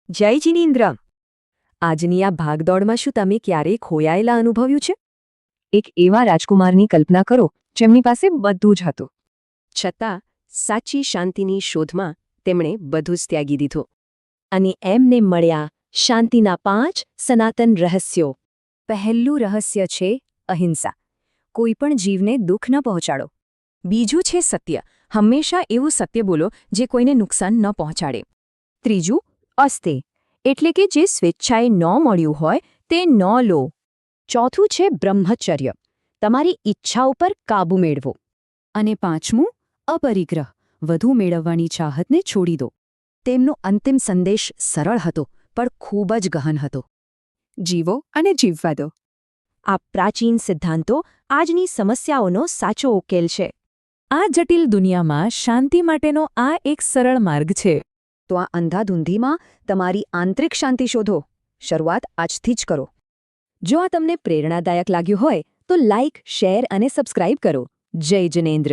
જય જિનેન્દ્ર. આજની આ ભાગદોડમાં શું તમે ક્યારેય ખોયાયેલા અનુભવ્યું છે? એક એવા રાજકુમારની કલ્પના કરો જેમની પાસે બધું જ હતું, છતાં સાચી શાંતિની શોધમાં તેમણે બધું જ ત્યાગી દીધું. અને એમને મળ્યા શાંતિના 5 સનાતન રહસ્યો. પહેલું રહસ્ય છે અહિંસા. કોઈપણ જીવને દુઃખ ન પહોંચાડો. બીજું છે સત્ય. હંમેશા એવું સત્ય બોલો જે કોઈને નુકસાન ન પહોંચાડે. ત્રીજું અસ્તે, એટલે કે જે સ્વેચ્છાએ ન મળ્યું હોય તે ન લો. ચોથું છે બ્રહ્મચર્ય. તમારી ઈચ્છા ઉપર કાબૂ મેળવો. અને પાંચમું અપરિગ્રહ. વધુ મેળવવાની ચાહતને છોડી દો. તેમનો અંતિમ સંદેશ સરળ હતો પણ ખૂબ જ ગહન હતો. જીવો અને જીવવા દો. આ પ્રાચીન સિદ્ધાંતો આજની સમસ્યાઓનો સાચો ઉકેલ છે. આ જટિલ દુનિયામાં શાંતિ માટેનો આ એક સરળ માર્ગ છે. તો આ અંધાધૂંધીમાં તમારી આંતરિક શાંતિ શોધો. શરૂઆત આજથી જ કરો. જો આ તમને પ્રેરણાદાયક લાગ્યું હોય તો લાઇક, શેર અને સબસ્ક્રાઇબ કરો. જય જિનેન્દ્ર.